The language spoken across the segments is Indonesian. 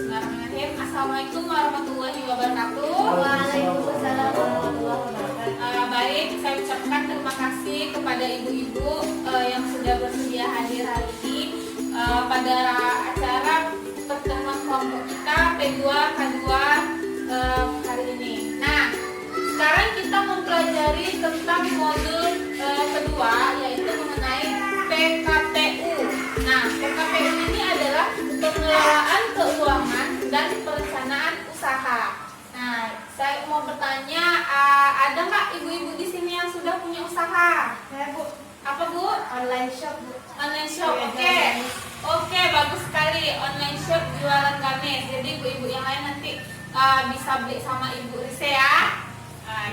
Bismillahirrahmanirrahim. Assalamualaikum warahmatullahi wabarakatuh. Waalaikumsalam warahmatullahi wabarakatuh. Baik, saya ucapkan terima kasih kepada ibu-ibu yang sudah bersedia hadir hari ini pada acara pertemuan kelompok kita P2 K2 hari ini. Nah, sekarang kita mempelajari tentang modul kedua, yaitu mengenai PKPU. Nah, PKPU ini adalah pengelolaan keuangan dan perencanaan usaha. Nah, saya mau bertanya, ada nggak ibu-ibu di sini yang sudah punya usaha? Saya Bu, Apa Bu? online shop Bu. Online shop, Iya, oke. gamis. Oke, bagus sekali. Online shop jualan gamis. Jadi ibu-ibu yang lain nanti bisa beli sama Ibu Rise ya.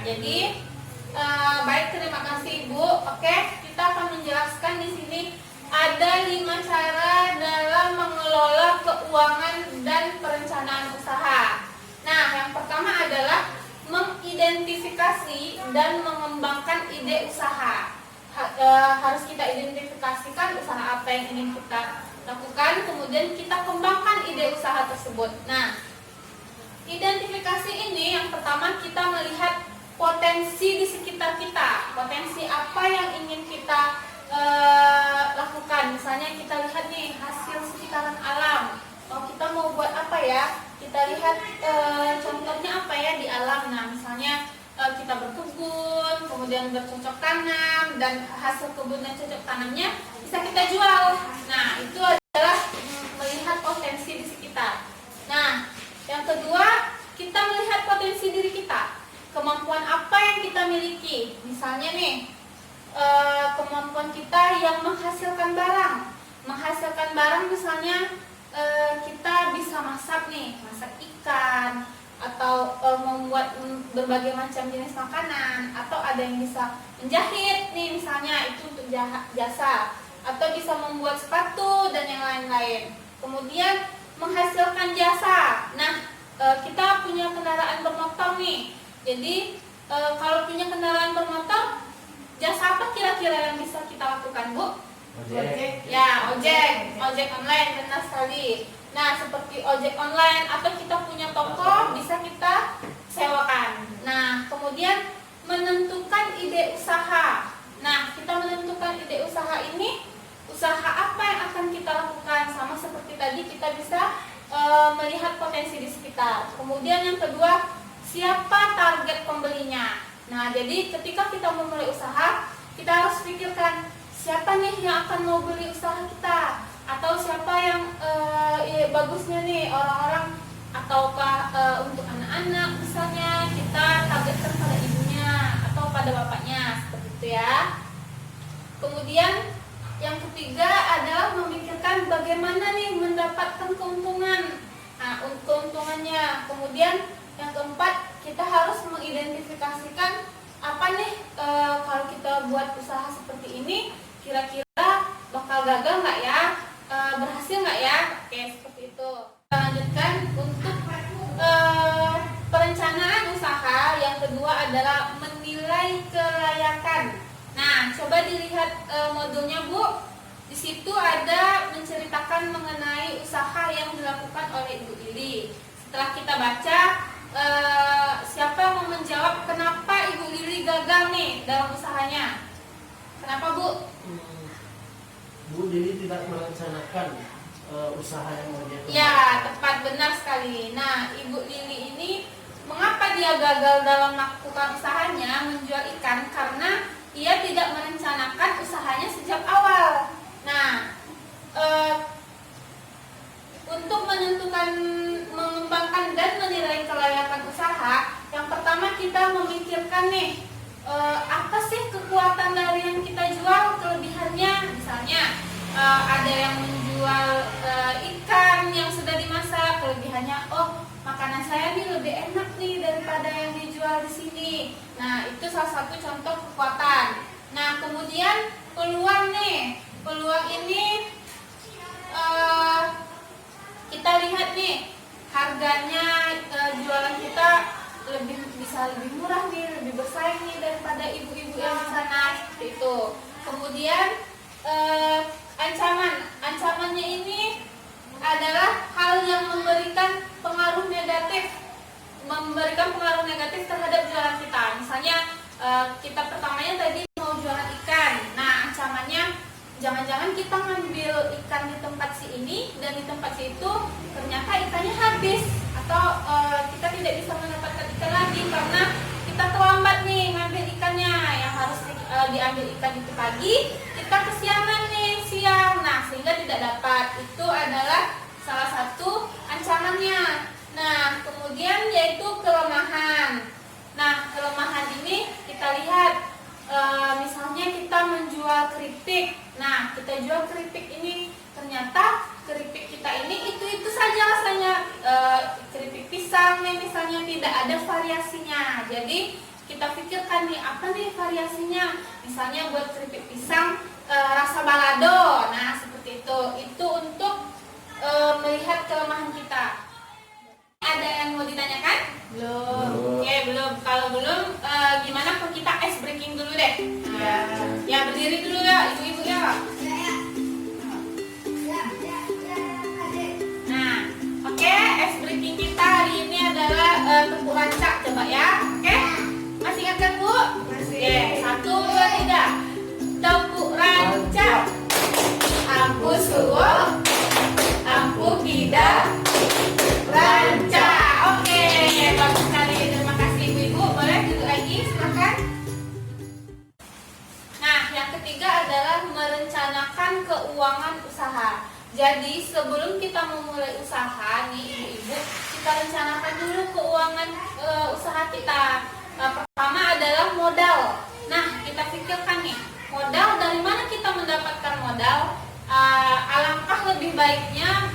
Jadi baik, terima kasih Ibu. Oke, kita akan menjelaskan di sini ada 5 cara dalam mengelola keuangan dan perencanaan usaha. Nah, yang pertama adalah mengidentifikasi dan mengembangkan ide usaha. Harus kita identifikasikan usaha apa yang ingin kita lakukan, kemudian kita kembangkan ide usaha tersebut. Nah, identifikasi ini yang pertama kita melihat potensi di sekitar kita, potensi apa yang ingin kita lakukan. Misalnya kita lihat nih hasil sekitaran alam. Oh, kita mau buat apa ya? Kita lihat contohnya apa ya di alam. Nah, misalnya kita berkebun, kemudian bercocok tanam, dan hasil kebun dan cocok tanamnya bisa kita jual. Nah, itu adalah melihat potensi di sekitar. Nah, yang kedua, kita melihat potensi diri kita. Kemampuan apa yang kita miliki? Misalnya nih, kemampuan kita yang menghasilkan barang. Menghasilkan barang misalnya kita bisa masak nih, masak ikan, atau membuat berbagai macam jenis makanan, atau ada yang bisa menjahit nih misalnya, itu untuk jasa, atau bisa membuat sepatu dan yang lain-lain. Kemudian menghasilkan jasa. Nah, kita punya kendaraan bermotor nih. Jadi kalau punya kendaraan bermotor, jasa apa kira-kira yang bisa kita lakukan, Bu? Ojek. Ya, ojek online, benar sekali. Nah, seperti ojek online atau kita punya toko, bisa kita sewakan. Nah, kemudian menentukan ide usaha. Nah, kita menentukan ide usaha ini, usaha apa yang akan kita lakukan. Sama seperti tadi, kita bisa melihat potensi di sekitar. Kemudian yang kedua, siapa target pembelinya. Nah, jadi ketika kita memulai usaha, kita harus pikirkan siapa nih yang akan mau beli usaha kita, atau siapa yang bagusnya nih orang-orang, ataukah untuk anak-anak misalnya kita targetkan pada ibunya atau pada bapaknya, seperti itu ya. Kemudian yang ketiga adalah memikirkan bagaimana nih mendapatkan keuntungan. Nah, keuntungannya. Kemudian yang keempat, kita harus mengidentifikasikan apa nih kalau kita buat usaha seperti ini, kira-kira bakal gagal nggak ya, berhasil nggak ya. Oke, seperti itu. Kita lanjutkan untuk perencanaan usaha. Yang kedua adalah menilai kelayakan. Nah, coba dilihat modulnya Bu. Di situ ada menceritakan mengenai usaha yang dilakukan oleh Ibu Lili. Setelah kita baca, siapa yang mau menjawab kenapa Ibu Lili gagal nih dalam usahanya? Kenapa Bu? Bu Lili tidak merencanakan usaha yang mau dia kembangkan. Ya, tepat, benar sekali. Nah, Ibu Lili ini mengapa dia gagal dalam melakukan usahanya menjual ikan? Karena ia tidak merencanakan usahanya sejak awal. Nah, untuk menentukan, mengembangkan dan menilai kelayakan usaha, yang pertama kita memikirkan nih, apa sih kekuatan dari yang kita jual, kelebihannya. Misalnya ada yang menjual ikan yang sudah dimasak, kelebihannya, oh makanan saya nih lebih enak nih daripada yang dijual di sini. Nah, itu salah satu contoh kekuatan. Nah, kemudian peluang nih, peluang ini kita lihat nih, harganya jualan kita bisa lebih murah nih, lebih bersaing nih daripada ibu-ibu yang di sana, seperti itu. Kemudian ancamannya ini adalah hal yang memberikan kita pertamanya tadi mau jualan ikan. Nah, ancamannya jangan-jangan kita ngambil ikan di tempat si ini dan di tempat si itu ternyata ikannya habis, atau kita tidak bisa mendapatkan ikan lagi karena kita terlambat nih ngambil ikannya. Yang harus diambil ikan itu pagi, kita kesiangan nih siang, nah sehingga tidak dapat. Itu adalah salah satu ancamannya. Nah, kemudian yaitu kelemahan. Nah, kelemahan ini kita lihat, misalnya kita menjual keripik. Nah, kita jual keripik ini, ternyata keripik kita ini itu saja rasanya, keripik pisang nih misalnya, tidak ada variasinya. Jadi kita pikirkan nih, apa nih variasinya? Misalnya buat keripik pisang rasa balado. Nah, seperti itu. Itu untuk melihat kelemahan kita. Ada yang mau ditanyakan? Belum. Oke, belum. Kalau belum, gimana kalau kita ice breaking dulu deh? Ya, berdiri dulu ya, ibu-ibu ya. Nah, oke, ice breaking kita hari ini adalah tepuk rancak, coba ya. Oke? Masih ingat kan, Bu? Masih. 1, 2, 3. Tepuk rancak. Ampu suwo, ampu tidak. Rancak. Oke, bagus sekali. Terima kasih ibu-ibu. Boleh duduk lagi, silakan. Nah, yang ketiga adalah merencanakan keuangan usaha. Jadi sebelum kita memulai usaha nih ibu-ibu, kita rencanakan dulu keuangan usaha kita. Pertama adalah modal. Nah, kita pikirkan nih, modal, dari mana kita mendapatkan modal? Alangkah lebih baiknya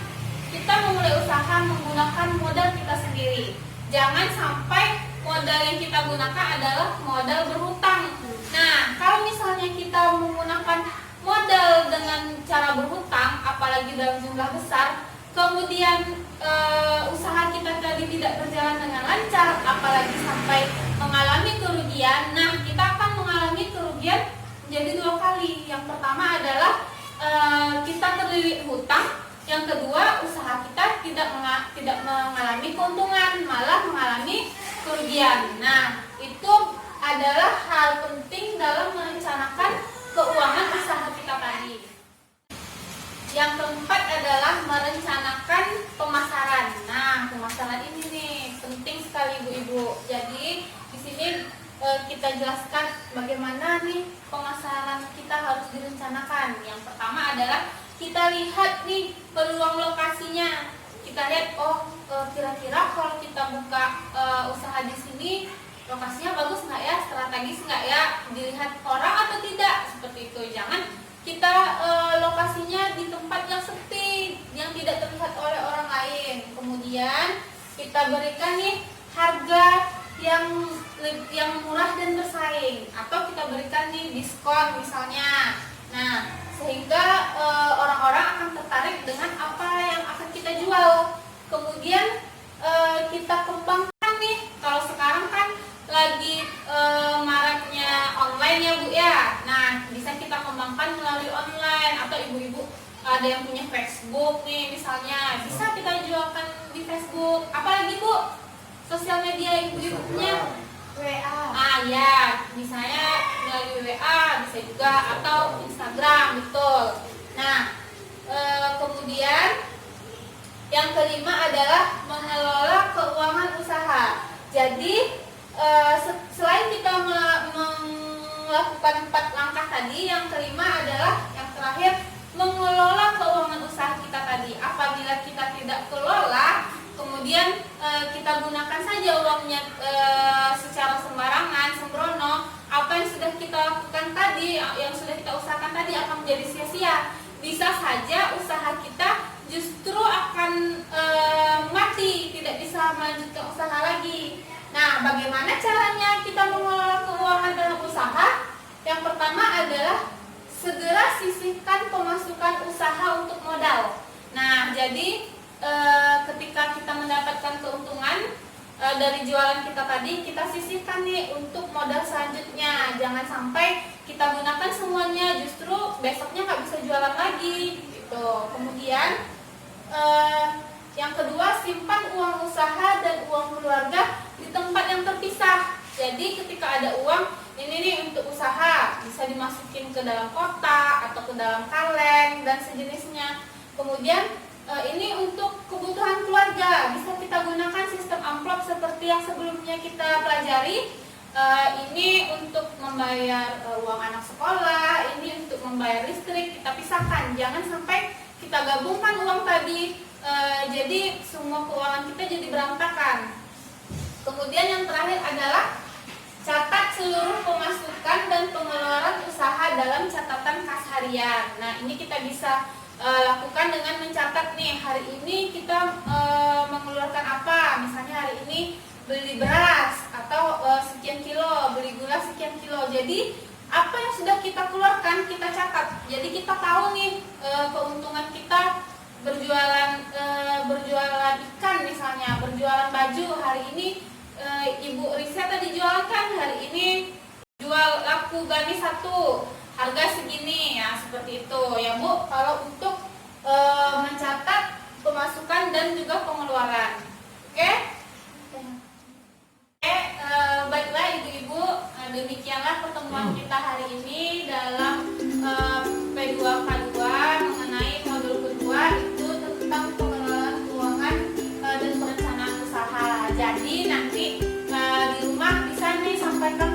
kita memulai usaha menggunakan modal kita sendiri. Jangan sampai modal yang kita gunakan adalah modal berhutang. Nah, kalau misalnya kita menggunakan modal dengan cara berhutang, apalagi dalam jumlah besar, kemudian usaha kita tadi tidak berjalan dengan lancar, apalagi sampai mengalami kerugian, nah kita akan mengalami kerugian menjadi 2 kali. Yang pertama adalah kita terlilit hutang. Yang kedua, usaha kita tidak mengalami keuntungan, malah mengalami kerugian. Nah, itu adalah hal penting dalam merencanakan keuangan usaha kita tadi. Yang keempat adalah merencanakan pemasaran. Nah, pemasaran ini nih penting sekali ibu-ibu. Jadi di sini kita jelaskan bagaimana nih pemasaran kita harus direncanakan. Yang pertama adalah kita lihat nih peluang lokasinya. Kita lihat, kira-kira kalau kita buka usaha di sini lokasinya bagus nggak ya, strategis nggak ya, dilihat orang atau tidak, seperti itu. Jangan kita lokasinya di tempat yang sepi, yang tidak terlihat oleh orang lain. Kemudian kita berikan nih harga yang murah dan bersaing, atau kita berikan nih diskon misalnya. Nah, sehingga orang-orang akan tertarik dengan apa yang akan kita jual. Kemudian kita kembangkan nih, kalau sekarang kan lagi maraknya online ya Bu ya. Nah, bisa kita kembangkan melalui online, atau ibu-ibu ada yang punya Facebook nih misalnya, bisa kita jualkan di Facebook. Apalagi Bu, sosial media ibu-ibu punya? WA. Ya, misalnya melalui WA bisa juga, atau Instagram, betul. Nah, kemudian yang kelima adalah mengelola keuangan usaha. Jadi selain kita melakukan 4 langkah tadi, yang kelima adalah yang terakhir, mengelola keuangan usaha kita tadi. Apabila kita tidak kelola, kemudian kita gunakan saja uangnya secara sembarangan, sembrono, apa yang sudah kita lakukan tadi, yang sudah kita usahakan tadi akan menjadi sia-sia. Bisa saja usaha kita justru akan mati, tidak bisa melanjutkan usaha lagi. Nah, bagaimana caranya kita mengelola keuangan dalam usaha? Yang pertama adalah segera sisihkan pemasukan usaha untuk modal. Nah, jadi ketika kita mendapatkan keuntungan dari jualan kita tadi, kita sisihkan nih untuk modal selanjutnya. Jangan sampai kita gunakan semuanya, justru besoknya nggak bisa jualan lagi gitu. Kemudian yang kedua, simpan uang usaha dan uang keluarga di tempat yang terpisah. Jadi ketika ada uang, ini nih untuk usaha, bisa dimasukin ke dalam kotak atau ke dalam kaleng dan sejenisnya. Kemudian ini untuk kebutuhan keluarga, bisa kita gunakan sistem amplop seperti yang sebelumnya kita pelajari. Ini untuk membayar uang anak sekolah, ini untuk membayar listrik, kita pisahkan. Jangan sampai kita gabungkan uang tadi, jadi semua keuangan kita jadi berantakan. Kemudian yang terakhir adalah catat seluruh pemasukan dan pengeluaran usaha dalam catatan kas harian. Nah, ini kita bisa lakukan dengan mencatat nih, hari ini kita mengeluarkan apa. Misalnya hari ini beli beras atau sekian kilo, beli gula sekian kilo. Jadi apa yang sudah kita keluarkan kita catat. Jadi kita tahu nih keuntungan kita berjualan ikan misalnya, berjualan baju. Hari ini Ibu Risa tadi jualkan, hari ini jual laku gamis 1, harga segini ya, seperti itu ya Bu. Kalau untuk mencatat pemasukan dan juga pengeluaran. Oke? Baiklah ibu-ibu, demikianlah pertemuan kita hari ini dalam P2K2 mengenai modul kedua, itu tentang pengelolaan keuangan dan perencanaan usaha. Jadi nanti di rumah bisa nih sampaikan